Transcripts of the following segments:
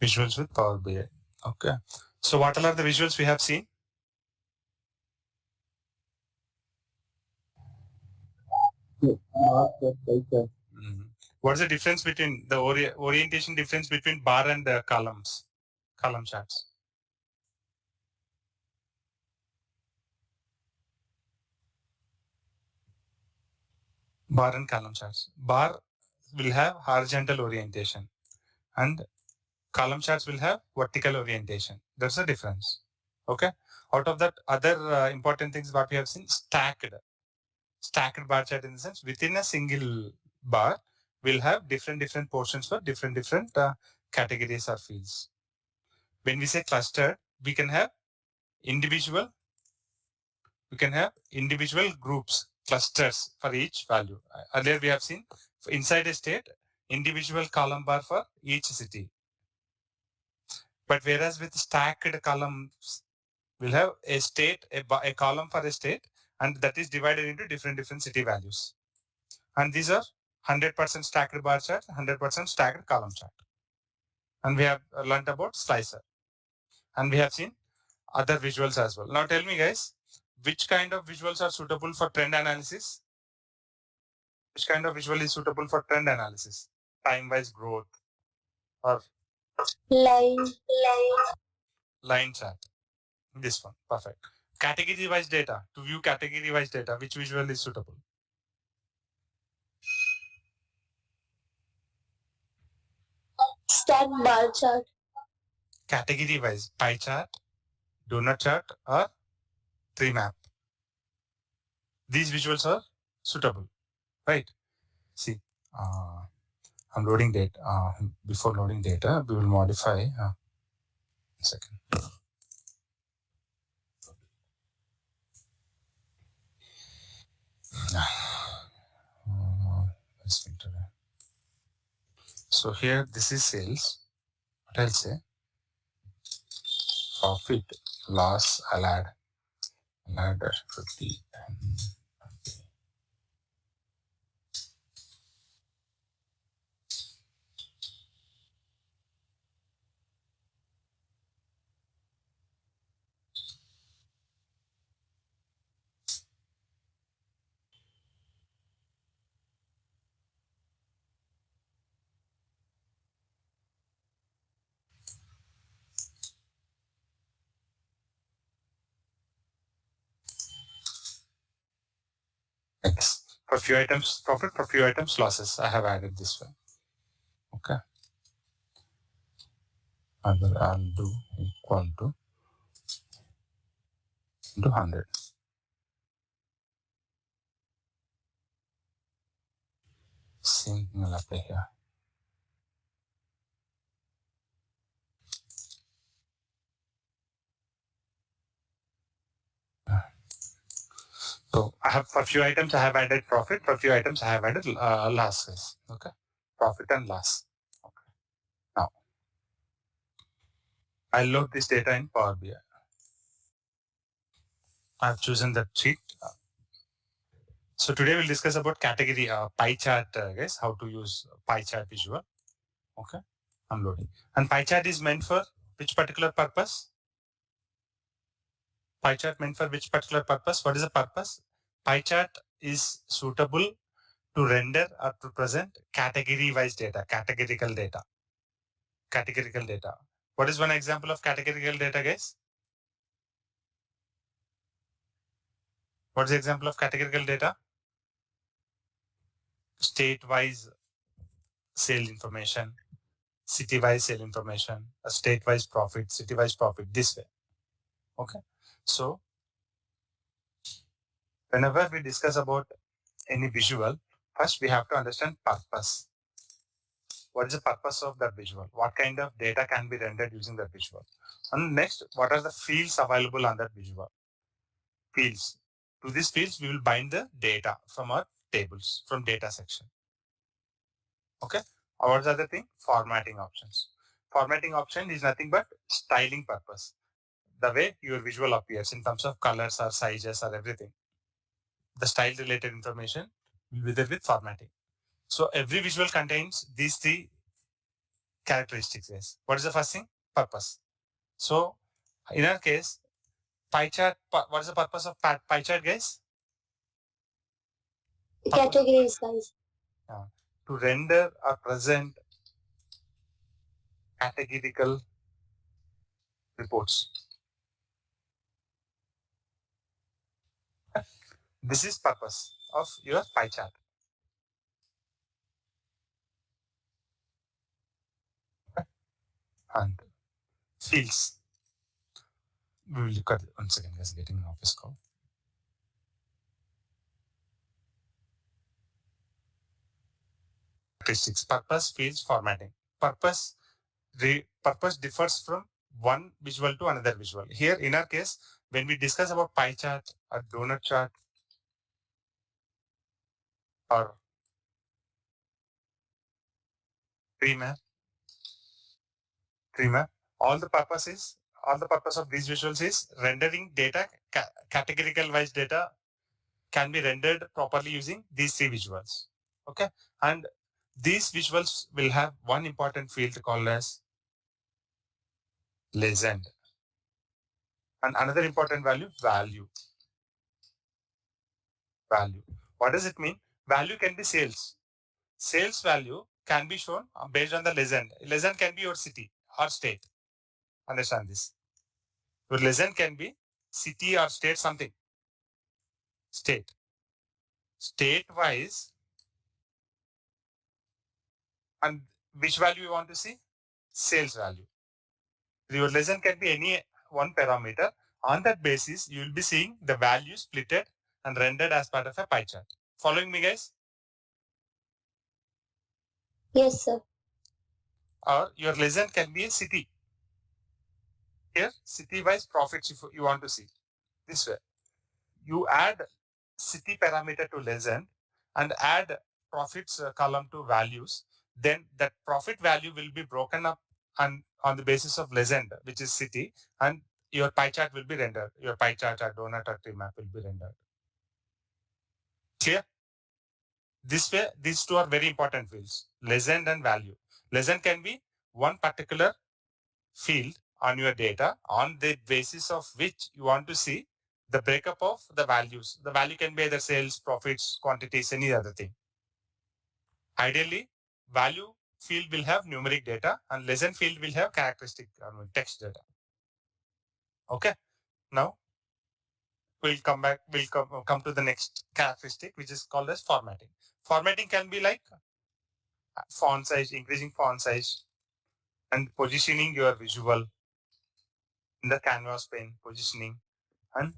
Visuals with Power BI. Okay. So what all are the visuals we have seen? What's the difference between the orientation difference between bar and columns, column charts? Bar and column charts. Bar will have horizontal orientation and column charts will have vertical orientation. That's the difference. Okay. Out of that, other important things what we have seen, stacked bar chart in the sense within a single bar will have different portions for different categories or fields. When we say clustered, we can have individual groups, clusters for each value. Earlier we have seen inside a state, individual column bar for each city. But whereas with stacked columns, we'll have a state, a column for a state, and that is divided into different city values. And these are 100% stacked bar chart, 100% stacked column chart. And we have learned about slicer. And we have seen other visuals as well. Now tell me guys, which kind of visuals are suitable for trend analysis? Which kind of visual is suitable for trend analysis? Time-wise growth or line chart. This one, perfect. Category-wise data, to view category-wise data, which visual is suitable? Stack bar chart. Category-wise, pie chart, donut chart, or TreeMap. These visuals are suitable, right? See, I'm loading data. Before loading data, we will modify. Second. So here, this is sales. What I'll say? Profit, loss, I'll add 50. X. For few items, profit, for few items, losses. I have added this one. Okay. I'll do equal to 100. Same thing will apply here. So I have for few items I have added profit, for few items I have added losses. Okay, profit and loss. Okay. Now I'll load this data in Power BI. I've chosen that sheet. So today we'll discuss about category pie chart, guys. How to use pie chart visual. Okay, I'm loading. And pie chart is meant for which particular purpose? Pie chart meant for which particular purpose? What is the purpose? Pie chart is suitable to render or to present category-wise data, categorical data. Categorical data. What is one example of categorical data, guys? What's the example of categorical data? State-wise sale information, city-wise sale information, a state-wise profit, city-wise profit, this way. Okay. So whenever we discuss about any visual, first we have to understand purpose. What is the purpose of that visual? What kind of data can be rendered using that visual? And next, what are the fields available on that visual? Fields. To these fields, we will bind the data from our tables, from data section. Okay. What is the other thing? Formatting options. Formatting option is nothing but styling purpose. The way your visual appears in terms of colors or sizes or everything. The style related information will be there with formatting. So every visual contains these three characteristics, guys. What is the first thing? Purpose. So in our case, pie chart, what is the purpose of pie chart, guys? Categories, guys. To render or present categorical reports. This is purpose of your pie chart. And fields. We will look at it once again, guys, getting an office call. Characteristics, purpose, fields, formatting. Purpose differs from one visual to another visual. Here, in our case, when we discuss about pie chart or donut chart or TreeMap, all the purpose of these visuals is rendering data, categorical wise data can be rendered properly using these three visuals. Okay. And these visuals will have one important field called as legend. And another important value. What does it mean? Value can be sales. Sales value can be shown based on the legend. Legend can be your city or state. Understand this. Your legend can be city or state something. State. State-wise. And which value you want to see? Sales value. Your legend can be any one parameter. On that basis, you will be seeing the value splitted and rendered as part of a pie chart. Following me, guys? Yes, sir. Or your legend can be a city. Here, city-wise profits if you want to see. This way. You add city parameter to legend and add profits column to values. Then that profit value will be broken up and on the basis of legend, which is city, and your pie chart will be rendered. Your pie chart or donut or TreeMap will be rendered. Clear? This way, these two are very important fields, legend and value. Legend can be one particular field on your data on the basis of which you want to see the breakup of the values. The value can be either sales, profits, quantities, any other thing. Ideally, value field will have numeric data and legend field will have characteristic text data. Okay. Now we'll come back. We'll come to the next characteristic, which is called as formatting. Formatting can be like font size, increasing font size, and positioning your visual in the canvas pane, positioning and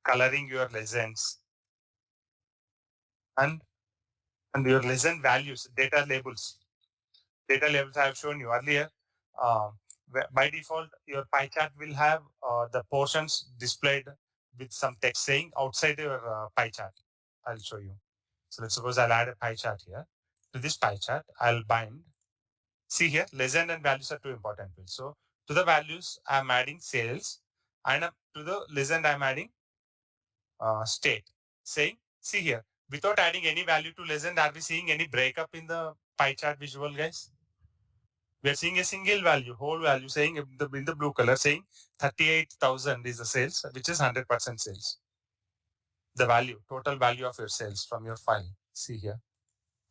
coloring your legends and your legend values, data labels. Data labels I have shown you earlier. By default, your pie chart will have the portions displayed with some text saying outside your pie chart. I'll show you. So let's suppose I'll add a pie chart here. To this pie chart, I'll bind. See here, legend and values are two important fields. So to the values, I'm adding sales, and to the legend, I'm adding state. Saying, see here, without adding any value to legend, are we seeing any breakup in the pie chart visual, guys? We are seeing a single value, whole value, saying in the blue color, saying 38,000 is the sales, which is 100% sales. The value, total value of your sales from your file. See here.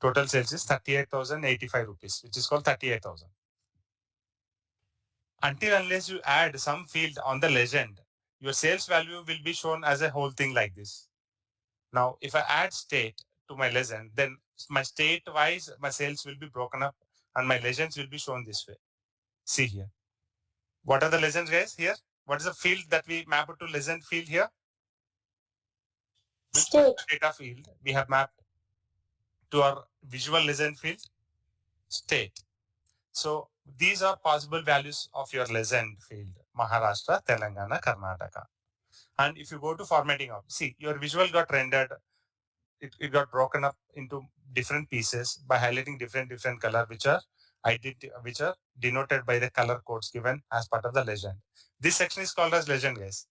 Total sales is 38,085 rupees, which is called 38,000. Until unless you add some field on the legend, your sales value will be shown as a whole thing like this. Now, if I add state to my legend, then my state-wise, my sales will be broken up and my legends will be shown this way. See here. What are the legends, guys, here? What is the field that we map to legend field here? State. Data field we have mapped to our visual legend field, state. So these are possible values of your legend field, Maharashtra, Telangana, Karnataka. And if you go to formatting of, see, your visual got rendered, it got broken up into different pieces by highlighting different color, which are denoted by the color codes given as part of the legend. This section is called as legend, guys.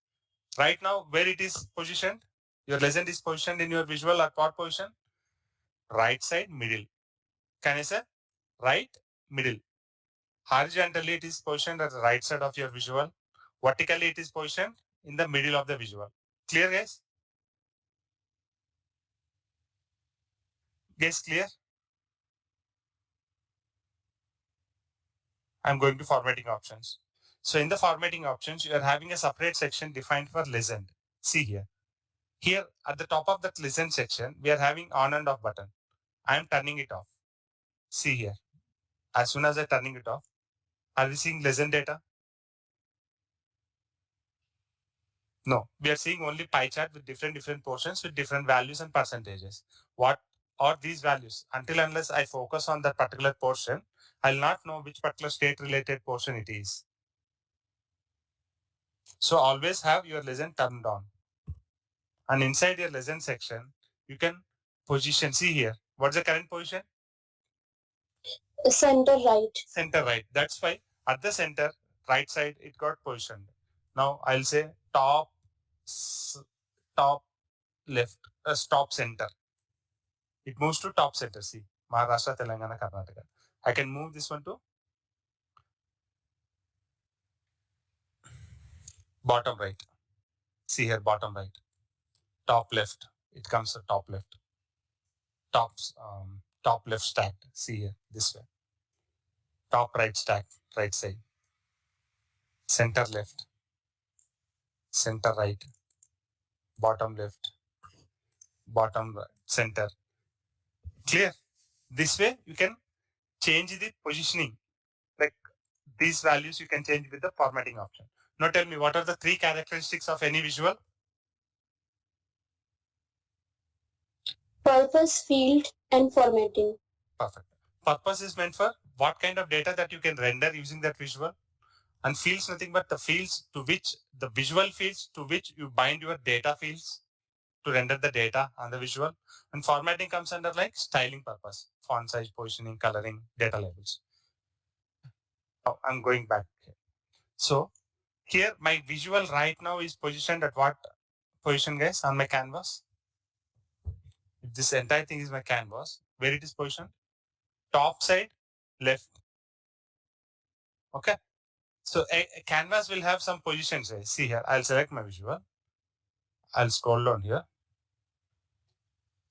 Right now, where it is positioned, your legend is positioned in your visual at what position? Right side, middle. Can I say? Right, middle. Horizontally, it is positioned at the right side of your visual. Vertically, it is positioned in the middle of the visual. Clear, guys? Guys, clear? I'm going to formatting options. So in the formatting options, you are having a separate section defined for listen. See here. Here at the top of that listen section, we are having on and off button. I am turning it off. See here. As soon as I turning it off, are we seeing listen data? No, we are seeing only pie chart with different portions with different values and percentages. What are these values? Until unless I focus on that particular portion, I'll not know which particular state related portion it is. So always have your listen turned on. And inside your listen section, you can position. See here. What's the current position? Center right. Center right. That's why at the center, right side, it got positioned. Now I'll say top left, top center. It moves to top center. See, Maharashtra, Telangana, Karnataka. I can move this one to bottom right. See here, bottom right. Top left. It comes to top left. Top left stack. See here, this way. Top right stack, right side. Center left. Center right. Bottom left. Bottom right. Center. Clear? This way you can change the positioning. Like these values you can change with the formatting option. Now tell me, what are the three characteristics of any visual? Purpose, field, and formatting. Perfect. Purpose is meant for what kind of data that you can render using that visual. And fields nothing but the fields to which the visual fields to which you bind your data fields to render the data on the visual. And formatting comes under like styling purpose, font size, positioning, coloring, data labels. Now I'm going back. So here my visual right now is positioned at what position, guys, on my canvas? If this entire thing is my canvas, where it is positioned? Top side, left. Okay. So a canvas will have some positions. See here, I'll select my visual. I'll scroll down here.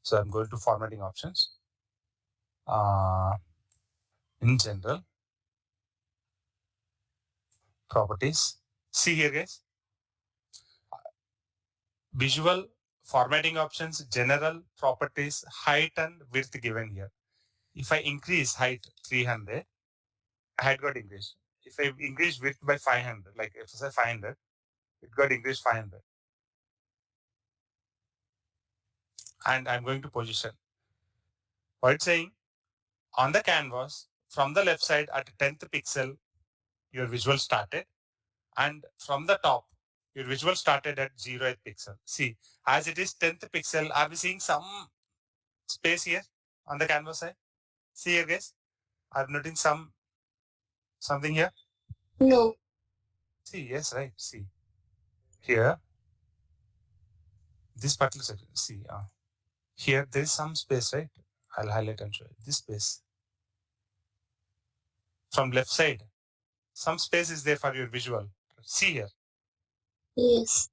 So I'm going to formatting options. In general, properties. See here, guys. Visual formatting options, general properties, height and width given here. If I increase height 300, height got increased. If I increase width by 500, like if I say 500, it got increased 500. And I'm going to position. What it's saying, on the canvas, from the left side at 10th pixel, your visual started. And from the top, your visual started at 0th pixel. See, as it is 10th pixel, are we seeing some space here on the canvas side? See here, guys. I'm noting something here. No. See, yes, right. See here, this particular section. See, here there is some space, right? I'll highlight and show you this space. From left side, some space is there for your visual. See here. Yes.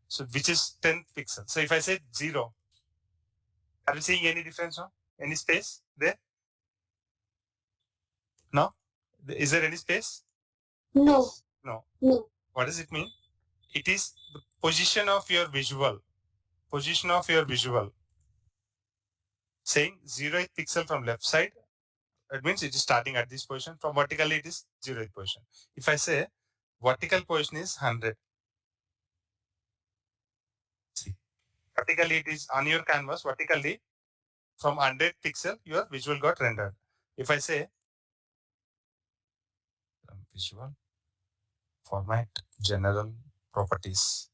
So which is 10th pixel. So if I say 0, are you seeing any difference now? Any space there? No? Is there any space? No. No. No. What does it mean? It is the position of your visual. Position of your visual. Saying 0th pixel from left side, it means it is starting at this position. From vertically, it is 0th position. If I say vertical position is 100. See, vertically it is on your canvas, vertically from 100 pixel, your visual got rendered. If I say visual, format, general, properties,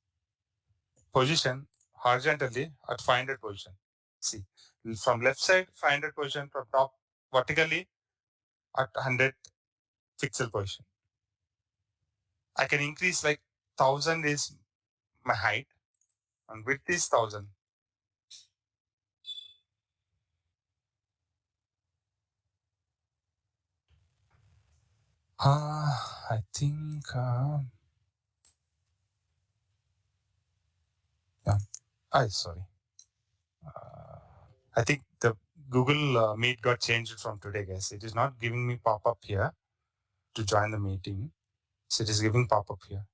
position horizontally at 500 position. See, from left side 500 position, from top vertically at 100 pixel position. I can increase like 1000 is my height and width is 1000. I think, sorry. I think the Google Meet got changed from today, guys. It is not giving me pop-up here to join the meeting. So it is giving pop-up here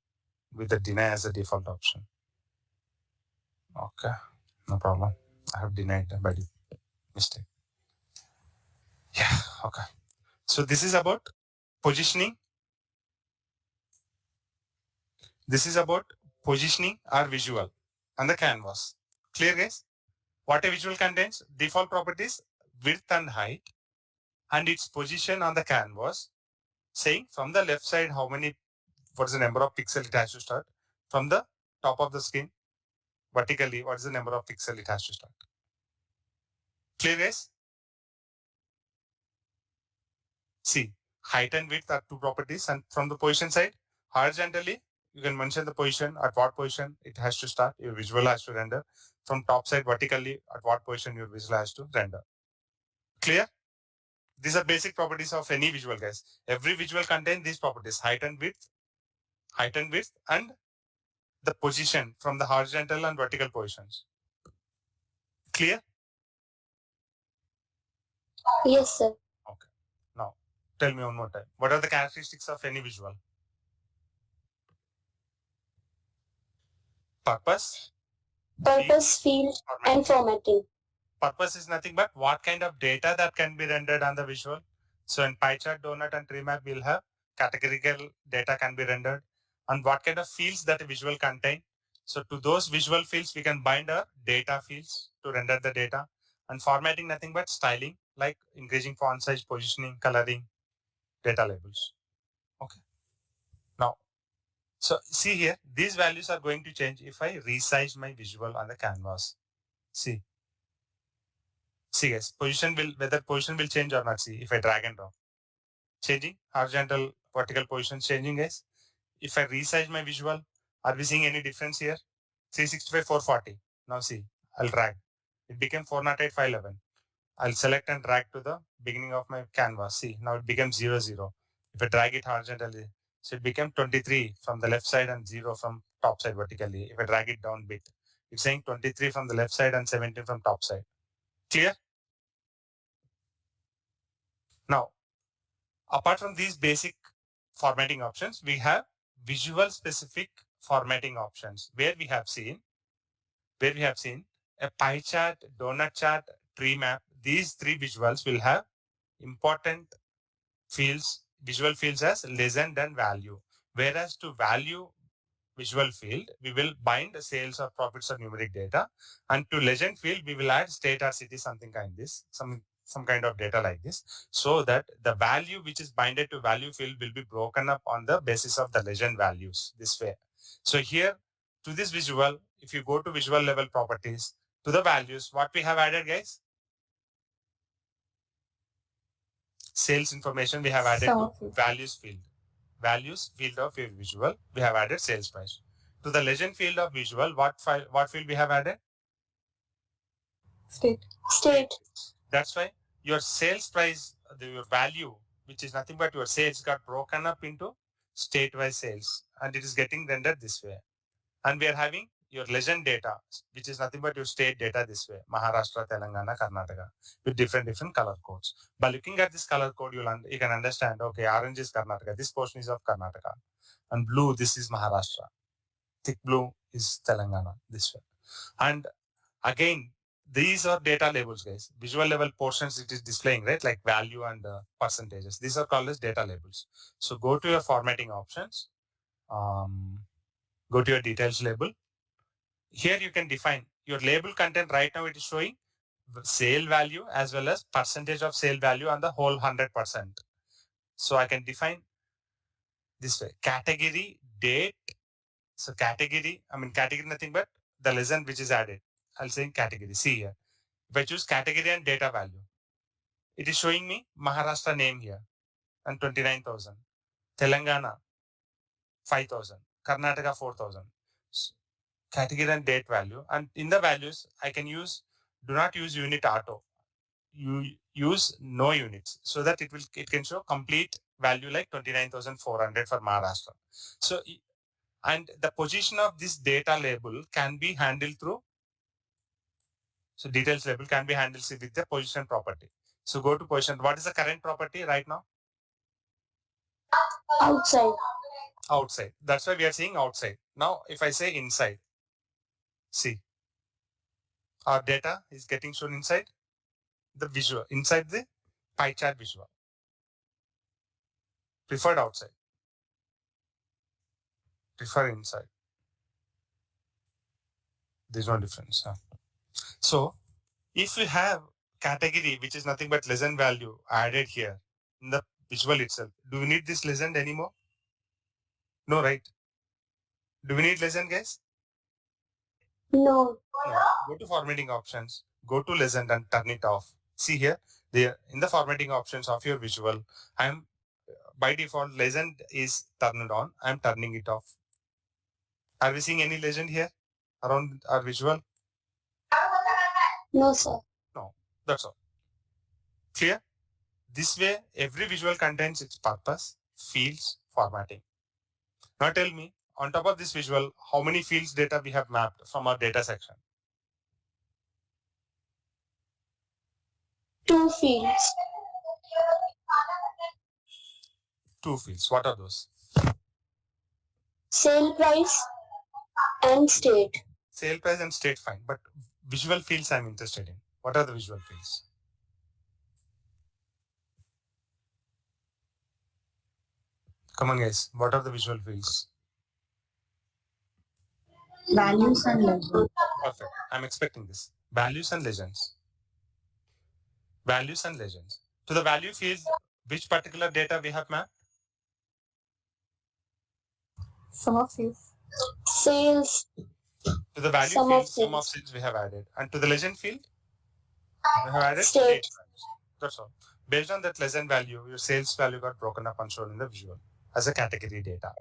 with the deny as a default option. Okay, no problem. I have denied by mistake. Yeah, okay. So this is about positioning. This is about positioning our visual on the canvas. Clear, guys? What a visual contains? Default properties, width and height, and its position on the canvas, saying from the left side what is the number of pixels it has to start. From the top of the screen, vertically, what is the number of pixels it has to start. Clear, guys? See, height and width are two properties, and from the position side, horizontally, you can mention the position, at what position it has to start, your visual has to render. From top side, vertically, at what position your visual has to render. Clear? These are basic properties of any visual, guys. Every visual contains these properties, height and width, and the position from the horizontal and vertical positions. Clear? Yes, sir. Okay. Now, tell me one more time. What are the characteristics of any visual? Purpose, Purpose, field, and formatting. Purpose is nothing but what kind of data that can be rendered on the visual. So in pie chart, DoNut, and TreeMap, we'll have categorical data can be rendered, and what kind of fields that a visual contain. So to those visual fields, we can bind our data fields to render the data. And formatting, nothing but styling, like increasing font size, positioning, coloring, data labels. Okay. Now, so see here, these values are going to change if I resize my visual on the canvas. See guys, whether position will change or not. See, if I drag and drop, changing horizontal, vertical position changing, guys. If I resize my visual, are we seeing any difference here? 365, 440. Now see, I'll drag. It became 408, 511. I'll select and drag to the beginning of my canvas. See, now it becomes 0, 0. If I drag it horizontally, so it became 23 from the left side and 0 from top side vertically. If I drag it down bit, it's saying 23 from the left side and 17 from top side. Clear? Now, apart from these basic formatting options, we have visual specific formatting options where we have seen a pie chart, donut chart, tree map. These three visuals will have important fields, visual fields as legend and value. Whereas to value visual field, we will bind sales or profits or numeric data. And to legend field, we will add state or city, something kind this, some kind of data like this, so that the value which is binded to value field will be broken up on the basis of the legend values this way. So here to this visual, if you go to visual level properties, to the values, what we have added, guys? Sales information we have added to values field. Values field of your visual, we have added sales price. To the legend field of visual, what field we have added? State. That's why your sales price, your value, which is nothing but your sales, got broken up into state-wise sales, and it is getting rendered this way. And we are having your legend data, which is nothing but your state data this way: Maharashtra, Telangana, Karnataka, with different color codes. By looking at this color code, you can understand, okay, orange is Karnataka, this portion is of Karnataka, and blue, this is Maharashtra, thick blue is Telangana, this way. And again, these are data labels, guys. Visual level portions it is displaying, right? Like value and percentages. These are called as data labels. So go to your formatting options. Go to your details label. Here you can define your label content. Right now it is showing sale value as well as percentage of sale value on the whole 100%. So I can define this way: category, date. So category nothing but the legend which is added. I'll say category. See here. If I choose category and data value, it is showing me Maharashtra name here and 29,000. Telangana 5,000. Karnataka 4,000. Category and date value. And in the values, I can do not use unit auto. You use no units so that it can show complete value like 29,400 for Maharashtra. So, and the position of this data label can be handled through, so details label can be handled with the position property. So go to position. What is the current property right now? Outside. Outside. That's why we are saying outside. Now, if I say inside, see, our data is getting shown inside the visual, inside the pie chart visual. Preferred outside. Prefer inside. There's no difference. Huh? So, if we have category, which is nothing but legend value added here in the visual itself, do we need this legend anymore? No, right? Do we need legend, guys? No. No. Go to formatting options, go to legend and turn it off. See here, there in the formatting options of your visual, I'm by default legend is turned on. I'm turning it off. Are we seeing any legend here around our visual? No, sir. No, that's all. Clear? This way, every visual contains its purpose, fields, formatting. Now tell me, on top of this visual, how many fields data we have mapped from our data section? 2 fields. 2 fields. What are those? Sale price and state. Sale price and state fine, but visual fields I'm interested in. What are the visual fields? Come on, guys. What are the visual fields? Values and legends. Perfect. I'm expecting this. Values and legends. Values and legends. To the value fields, which particular data we have mapped? Sum of sales. Sales. To the value Sum field, of sum of sales. sales we have added. And to the legend field, we have added State. state values. That's all. Based on that legend value, your sales value got broken up and shown in the visual as a category data.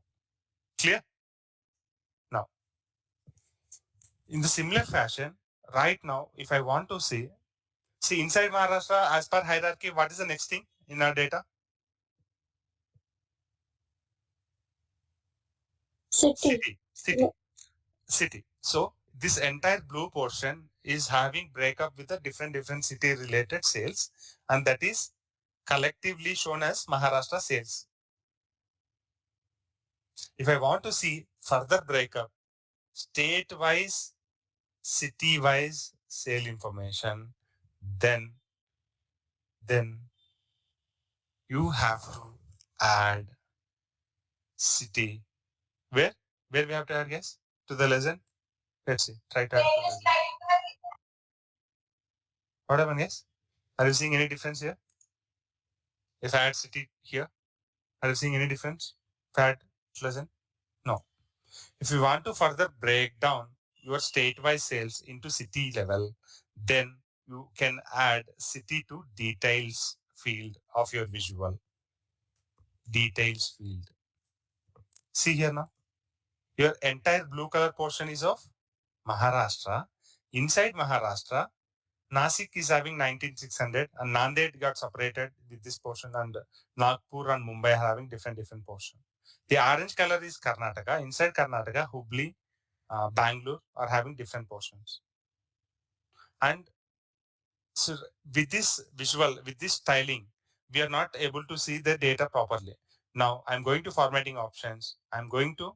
Clear? Now, in the similar fashion, right now, if I want to see inside Maharashtra, as per hierarchy, what is the next thing in our data? City. City. So this entire blue portion is having breakup with the different city related sales, and that is collectively shown as Maharashtra sales. If I want to see further breakup, state-wise, city-wise sale information, then you have to add city. Where we have to add, guys? To the legend? Let's see. Try to add to the legend. What happened, guys? Are you seeing any difference here? If I add city here, are you seeing any difference? If I add legend? No. If you want to further break down your state-wise sales into city level, then you can add city to details field of your visual. Details field. See here now. Your entire blue color portion is of Maharashtra. Inside Maharashtra, Nasik is having 19,600 and Nanded got separated with this portion, and Nagpur and Mumbai are having different portion. The orange color is Karnataka. Inside Karnataka, Hubli, Bangalore are having different portions. And so with this visual, with this styling, we are not able to see the data properly. Now I'm going to formatting options. I'm going to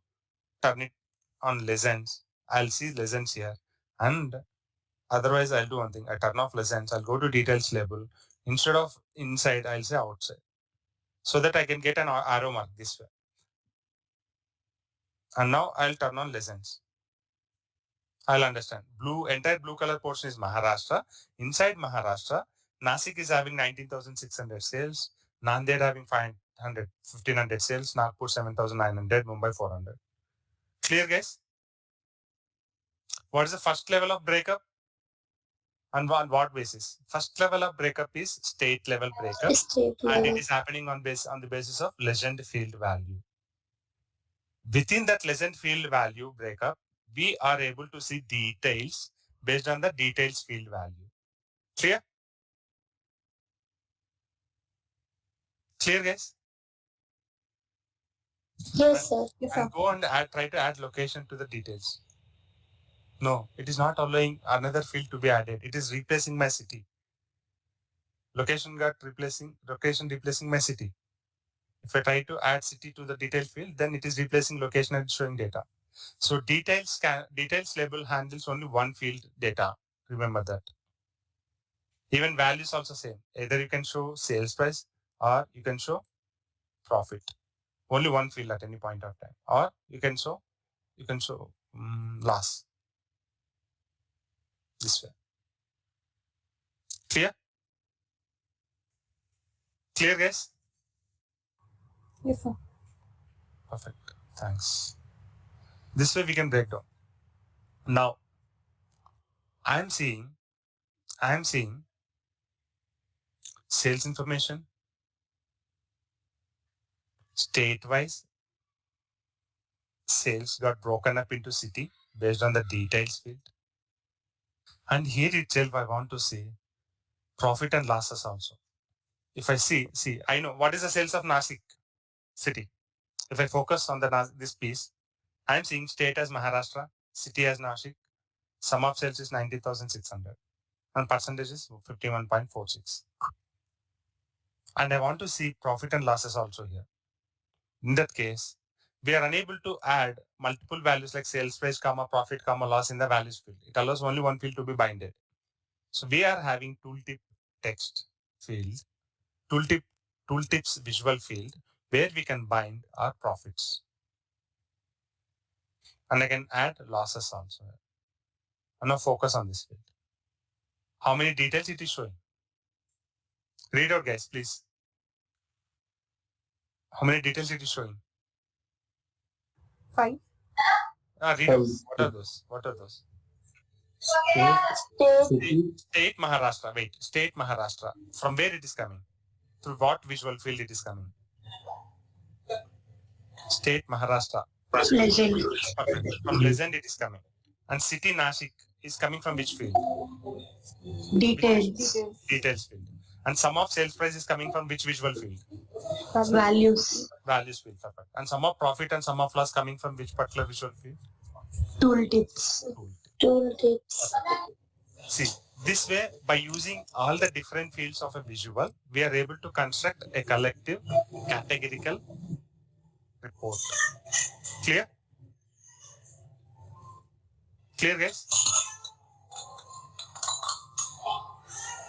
turn it on legends. I'll see legends here. And otherwise, I'll do one thing. I turn off legends. I'll go to details label. Instead of inside, I'll say outside. So that I can get an arrow mark this way. And now I'll turn on legends. I'll understand. Entire blue color portion is Maharashtra. Inside Maharashtra, Nasik is having 19,600 sales. Nanded having 1,500 sales. Nagpur 7,900. Mumbai 400. Clear, guys? What is the first level of breakup? On what basis? First level of breakup is state level breakup, State and level. it is happening on the basis of legend field value. Within that legend field value breakup, we are able to see details based on the details field value. Clear? Clear, guys? Yes, sir. And go and try to add location to the details. No, it is not allowing another field to be added. It is replacing my city. Location replacing my city. If I try to add city to the detail field, then it is replacing location and showing data. So details label handles only one field data. Remember that. Even values also same. Either you can show sales price or you can show profit. Only one field at any point of time. Or you can show loss. This way. Clear? Clear, guys? Yes, sir. Perfect. Thanks. This way we can break down. Now, I am seeing sales information, state-wise, sales got broken up into city based on the details field. And here itself, I want to see profit and losses also. If I see, I know what is the sales of Nashik city. If I focus on this piece, I am seeing state as Maharashtra, city as Nashik, sum of sales is 90,600 and percentage is 51.46. And I want to see profit and losses also here. In that case, we are unable to add multiple values like sales price, profit, loss in the values field. It allows only one field to be binded. So we are having tooltip text field, tooltips visual field, where we can bind our profits. And I can add losses also. And now focus on this field. How many details it is showing? Read out, guys, please. How many details it is showing? 5. Read out. What are those? State Maharashtra. Wait, state Maharashtra. From where it is coming? Through what visual field it is coming? State Maharashtra. Legend. From legend it is coming. And city Nashik is coming from which field? Details. Details field. And sum of sales price is coming from which visual field? Values. Values field. And sum of profit and sum of loss coming from which particular visual field? Tooltips. See, this way, by using all the different fields of a visual, we are able to construct a collective categorical report. Clear? Clear, guys?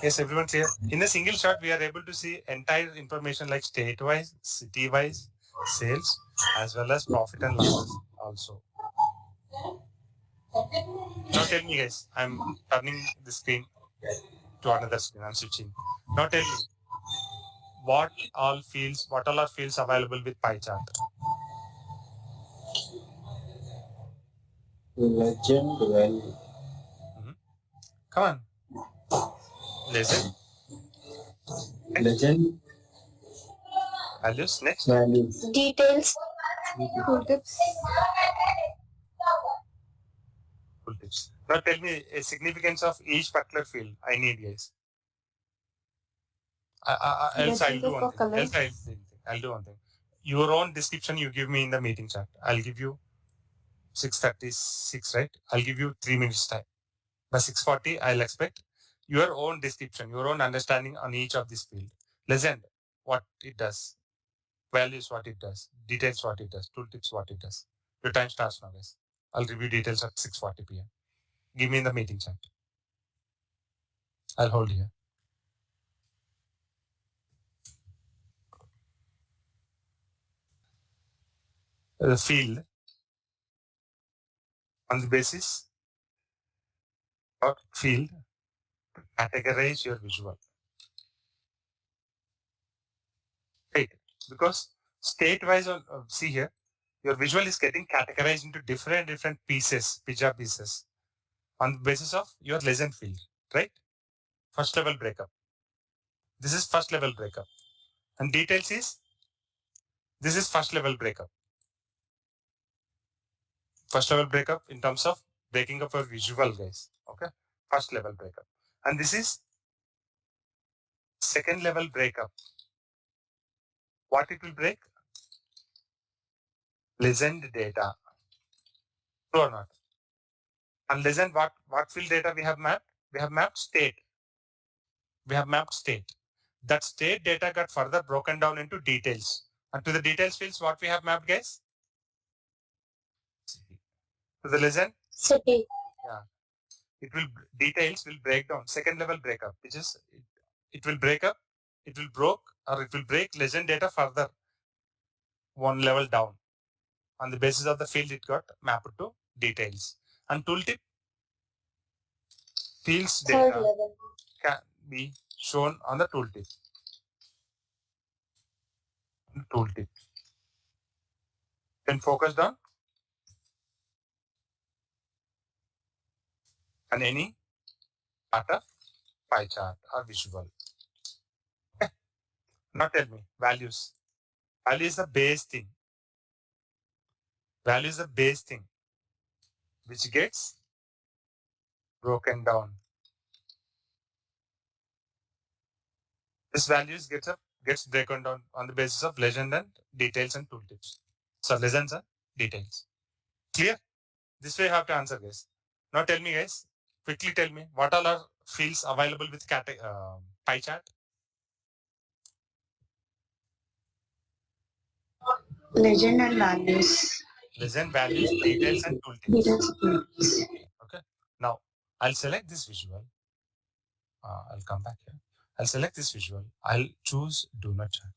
Yes, everyone clear? In a single shot, we are able to see entire information like state-wise, city-wise, sales, as well as profit and losses also. Now tell me, guys, I'm turning the screen to another screen. I'm switching. Now tell me, what all are fields available with pie chart? Legend value. Come on. Legend. Legend Values. Next. values. Details. Tooltips. Tooltips. Now tell me a significance of each particular field. I need, guys. Else I'll do one thing. I'll do one thing. Your own description you give me in the meeting chat. I'll give you 6:36, right? I'll give you 3 minutes time. By 6:40, I'll expect your own description, your own understanding on each of this field. Legend, what it does. Values, what it does. Details, what it does. Tooltips, what it does. Your time starts now, guys. I'll review details at 6:40 p.m. Give me in the meeting chat. I'll hold here. The field on the basis of field, categorize your visual. Right? Because state-wise, see here, your visual is getting categorized into different pieces, pizza pieces, on the basis of your legend field, right? First level breakup. This is first level breakup. And details is, this is first level breakup. First level breakup in terms of breaking up a visual, guys. Okay? First level breakup. And this is second level breakup. What it will break? legend data. True or not? And legend, what field data we have mapped? We have mapped state. We have mapped state. That state data got further broken down into details. And to the details fields, what we have mapped, guys? To the legend, City. it will details will break down. Second level breakup, which is it will break up, it will break legend data further one level down. On the basis of the field, it got mapped to details. And tooltip fields Third data level. can be shown on the tooltip. When focused on any part of pie chart or visual. Now tell me, values. Value is the base thing. Value is the base thing which gets broken down. This values gets broken down on the basis of legend and details and tooltips. So legends and details. Clear? This way you have to answer, guys. Now tell me, guys, quickly tell me what all are fields available with pie chart? Legend and values. Legend, values, details, and tooltips. Details. Okay. Now I'll select this visual. I'll come back here. I'll select this visual. I'll choose DoNut chart.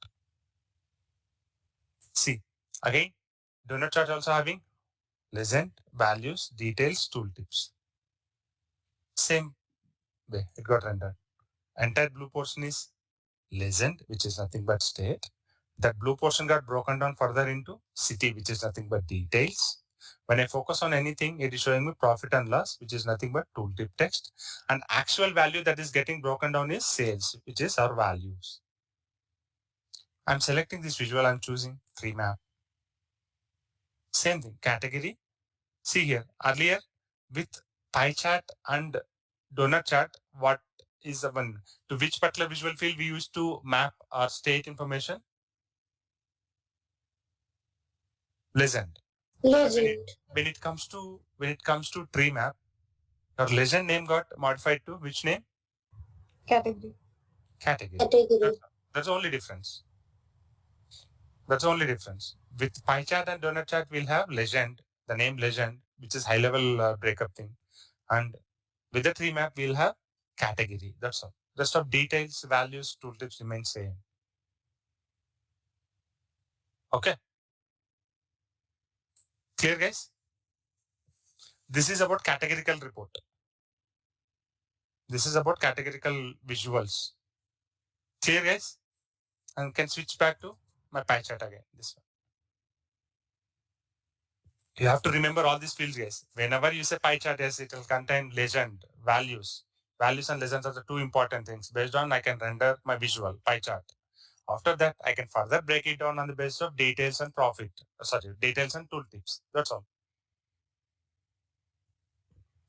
See, again, DoNut chart also having legend, values, details, tooltips. Same way it got rendered. Entire blue portion is legend, which is nothing but state. That blue portion got broken down further into city, which is nothing but details. When I focus on anything, it is showing me profit and loss, which is nothing but tooltip text. And actual value that is getting broken down is sales, which is our values. I'm selecting this visual, I'm choosing TreeMap. Same thing, category. See here, earlier with pie chart and DoNut chart, what is the one, to which particular visual field we used to map our state information? Legend. Legend. When it comes to TreeMap, your legend name got modified to which name? Category. Category. Category. That's the only difference. That's the only difference. With pie chart and DoNut chart, we'll have legend, the name legend, which is high level breakup thing. And with the TreeMap, we'll have category. That's all. Rest of details, values, tooltips remain same. Okay. Clear, guys? This is about categorical report. This is about categorical visuals. Clear, guys? And can switch back to my pie chart again. This one. You have to remember all these fields, guys. Whenever you say pie chart, yes, it will contain legend, values. Values and legends are the two important things. Based on, I can render my visual pie chart. After that, I can further break it down on the basis of details and profit. Details and tooltips. That's all.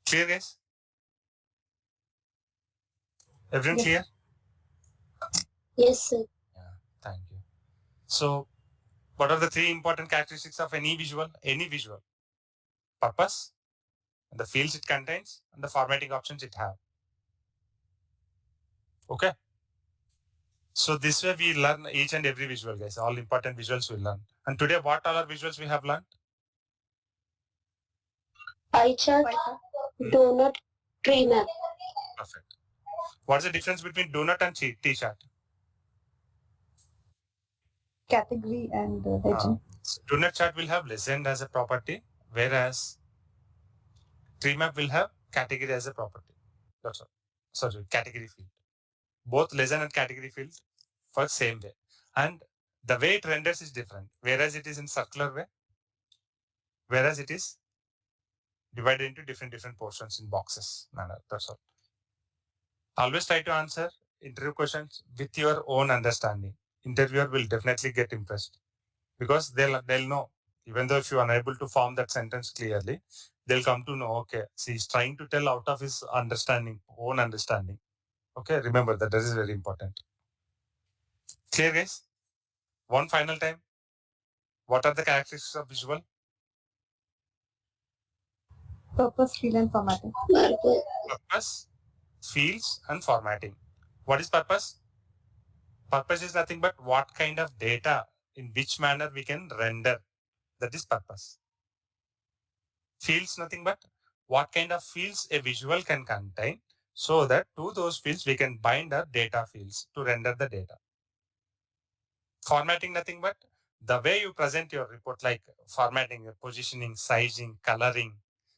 Clear, guys? Everyone Yes. clear? Yes, sir. Yeah, thank you. So, what are the three important characteristics of any visual? Any visual. Purpose, the fields it contains, and the formatting options it have. Okay. So this way we learn each and every visual, guys. All important visuals we learn. And today, what all are visuals we have learned? Pie chart. Donut. TreeMap. Perfect. What's the difference between DoNut and T-chart? Category and legend. DoNut chart will have legend as a property, whereas TreeMap will have category as a property. That's all. Sorry, category field. Both legend and category fields for same way. And the way it renders is different. Whereas it is in circular way, whereas it is divided into different portions in boxes manner. That's all. Always try to answer interview questions with your own understanding. Interviewer will definitely get impressed because they'll know. Even though if you are unable to form that sentence clearly, they'll come to know, okay, see, he's trying to tell out of his understanding, own understanding. Okay, remember that is very important. Clear, guys? One final time. What are the characteristics of visual? Purpose, field, and formatting. Purpose, fields, and formatting. What is purpose? Purpose is nothing but what kind of data, in which manner we can render. That is purpose. Fields, nothing but what kind of fields a visual can contain, so that to those fields we can bind our data fields to render the data. Formatting, nothing but the way you present your report, like formatting, positioning, sizing, coloring.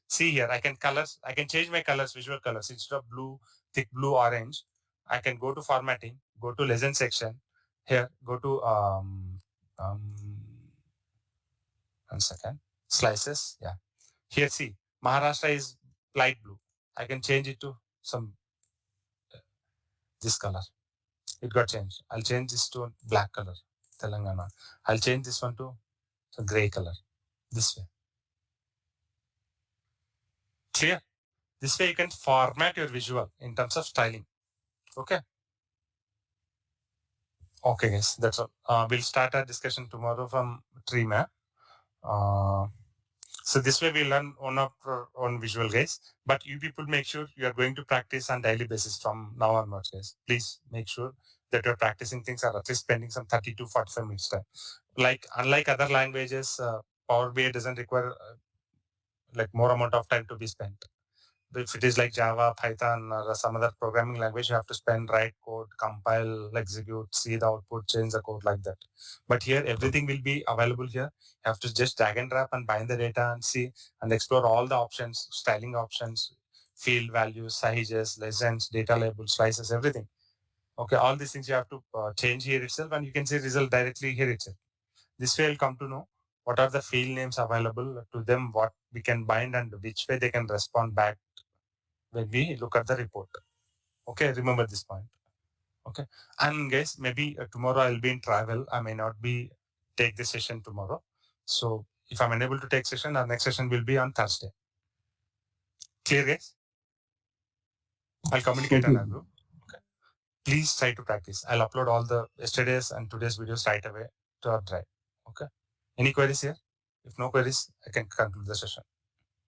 See here, I can change my colors, visual colors. Instead of blue, thick blue, orange, I can go to formatting, go to lesson section. Here, go to um, 1 second, slices. Yeah. Here, see, Maharashtra is light blue. I can change it to some this color. It got changed. I'll change this to black color, Telangana. I'll change this one to some gray color. This way. Clear? This way you can format your visual in terms of styling. Okay. Okay, guys. That's all. We'll start our discussion tomorrow from TreeMap. So this way we learn on visual, guys. But you people make sure you are going to practice on daily basis from now onwards, guys. Please make sure that you're practicing things or at least spending some 30 to 45 minutes time. Like unlike other languages, Power BI doesn't require like more amount of time to be spent. If it is like Java, Python, or some other programming language, you have to spend, write code, compile, execute, see the output, change the code like that. But here, everything will be available here. You have to just drag and drop and bind the data and see and explore all the options, styling options, field values, sizes, lessons, data labels, slices, everything. Okay, all these things you have to change here itself, and you can see result directly here itself. This way, you'll come to know what are the field names available to them, what we can bind, and which way they can respond back when we look at the report. Okay, remember this point. Okay, and guys, maybe tomorrow I'll be in travel. I may not be take this session tomorrow. So if I'm unable to take session, our next session will be on Thursday. Clear, guys? I'll communicate on our group. Okay. Please try to practice. I'll upload all the yesterday's and today's videos right away to our drive. Okay. Any queries here? If no queries, I can conclude the session.